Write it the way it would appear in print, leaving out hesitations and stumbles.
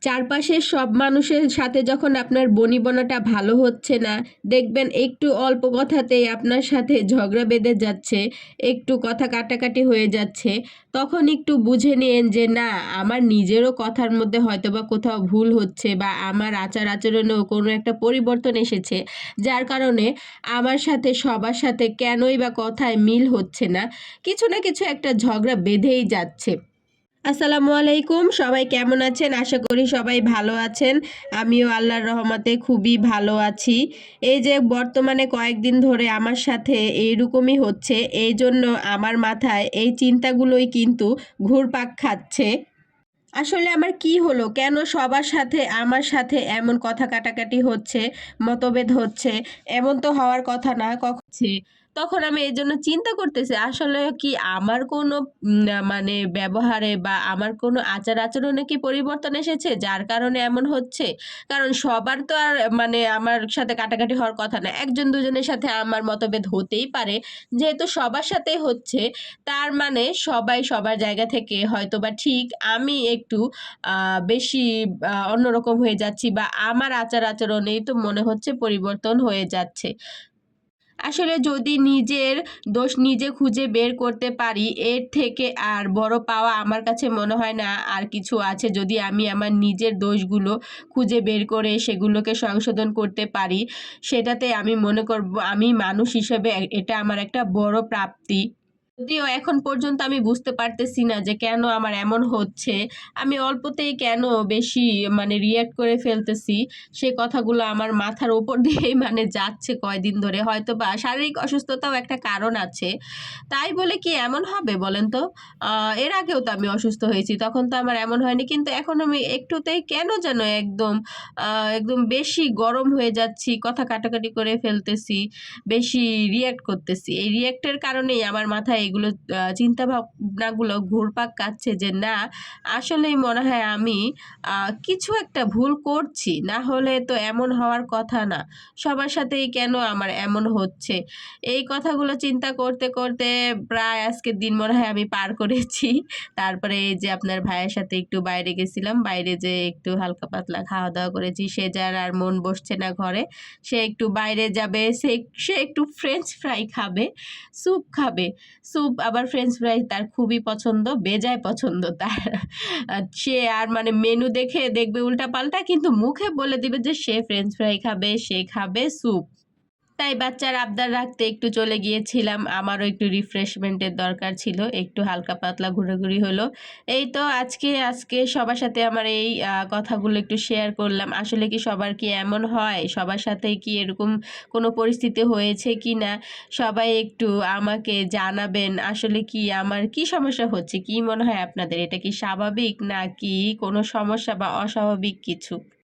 চারপাশের সব মানুষের সাথে যখন আপনার বনিবনাটা ভালো হচ্ছে না, দেখবেন একটু অল্প কথাতেই আপনার সাথে ঝগড়া বেঁধে যাচ্ছে, একটু কথা কাটাকাটি হয়ে যাচ্ছে, তখন একটু বুঝে নিন যে না, আমার নিজেরও কথার মধ্যে হয়তোবা কোথাও ভুল হচ্ছে বা আমার আচার আচরণেও কোনো একটা পরিবর্তন এসেছে, যার কারণে আমার সাথে সবার সাথে কেনই বা কথায় মিল হচ্ছে না, কিছু না কিছু একটা ঝগড়া বেঁধেই যাচ্ছে। আসসালামু আলাইকুম, সবাই কেমন আছেন? আশা করি সবাই ভালো আছেন। আমিও আল্লাহর রহমতে খুবই ভালো আছি। এই যে বর্তমানে কয়েকদিন ধরে আমার সাথে এইরকমই হচ্ছে, এই জন্য আমার মাথায় এই চিন্তাগুলোই কিন্তু ঘুরপাক খাচ্ছে। আসলে আমার কি হলো, কেন সবার সাথে আমার সাথে এমন কথা কাটাকাটি হচ্ছে, মতভেদ হচ্ছে? এমন তো হওয়ার কথা না কখনো। তখন আমি এই জন্য চিন্তা করতেছি, আসলে কি আমার কোনো মানে ব্যবহারে বা আমার কোনো আচার আচরণে কি পরিবর্তন এসেছে যার কারণে এমন হচ্ছে? কারণ সবার তো আর মানে আমার সাথে কাটাকাটি হওয়ার কথা না, একজন দুজনের সাথে আমার মতভেদ হতেই পারে। যেহেতু সবার সাথেই হচ্ছে, তার মানে সবাই সবার জায়গা থেকে হয়তোবা ঠিক, আমি একটু বেশি অন্যরকম হয়ে যাচ্ছি বা আমার আচার আচরণেই তো মনে হচ্ছে পরিবর্তন হয়ে যাচ্ছে। আসলে যদি নিজের দোষ নিজে খুঁজে বের করতে পারি, এর থেকে আর বড় পাওয়া আমার কাছে মনে হয় না আর কিছু আছে। যদি আমি আমার নিজের দোষগুলো খুঁজে বের করে সেগুলোকে সংশোধন করতে পারি, সেটাতে আমি মনে করব আমি মানুষ হিসেবে এটা আমার একটা বড় প্রাপ্তি। যদিও এখন পর্যন্ত আমি বুঝতে পারতেছি না যে কেন আমার এমন হচ্ছে। আমি অল্পতেই কেন বেশি মানে রিঅ্যাক্ট করে ফেলতেছি, সে কথাগুলো আমার মাথার উপর দিয়েই মানে যাচ্ছে কয়দিন ধরে। হয়তোবা শারীরিক অসুস্থতাও একটা কারণ আছে। তাই বলে কি এমন হবে বলেন তো? এর আগেও তো আমি অসুস্থ হয়েছি, তখন তো আমার এমন হয়নি। কিন্তু এখন আমি একটুতেই কেন যেন একদম বেশি গরম হয়ে যাচ্ছি, কথা কাটাকাটি করে ফেলতেছি, বেশি রিঅ্যাক্ট করতেছি। এই রিঅ্যাক্টের কারণেই আমার মাথায় এগুলো চিন্তা ভাবনাগুলো ঘুরপাক খাচ্ছে যে না, আসলেই মনে হয় আমি কিছু একটা ভুল করছি, না হলে তো এমন হওয়ার কথা না। সবার সাথেই কেন আমার এমন হচ্ছে? এই কথাগুলো চিন্তা করতে করতে প্রায় আজকের দিন মনে হয় আমি পার করেছি। তারপরে এই যে আপনার ভাইয়ের সাথে একটু বাইরে গেছিলাম, বাইরে যেয়ে একটু হালকা পাতলা খাওয়া দাওয়া করেছি। সে যার আর মন বসছে না ঘরে, সে একটু বাইরে যাবে, সে একটু ফ্রেঞ্চ ফ্রাই খাবে, স্যুপ খাবে। স্যুপ আবার ফ্রেঞ্চ ফ্রাই তার খুবই পছন্দ, বেজায় পছন্দ তার। সে আর মানে মেনু দেখে দেখবে উল্টাপাল্টা, কিন্তু মুখে বলে দিবে যে সে ফ্রেঞ্চ ফ্রাই খাবে, সে খাবে স্যুপ। তাই বাচ্চার আবদার রাখতে একটু চলে গিয়েছিলাম। আমারও একটু রিফ্রেশমেন্টের দরকার ছিল, একটু হালকা পাতলা ঘোরাঘুরি হলো। এই তো আজকে সবার সাথে আমার এই কথাগুলো একটু শেয়ার করলাম। আসলে কি সবার কি এমন হয়? সবার সাথেই কি এরকম কোনো পরিস্থিতি হয়েছে কি না? সবাই একটু আমাকে জানাবেন। আসলে কি আমার কি সমস্যা হচ্ছে? কি মনে হয় আপনাদের? এটা কি স্বাভাবিক নাকি কোনো সমস্যা বা অস্বাভাবিক কিছু?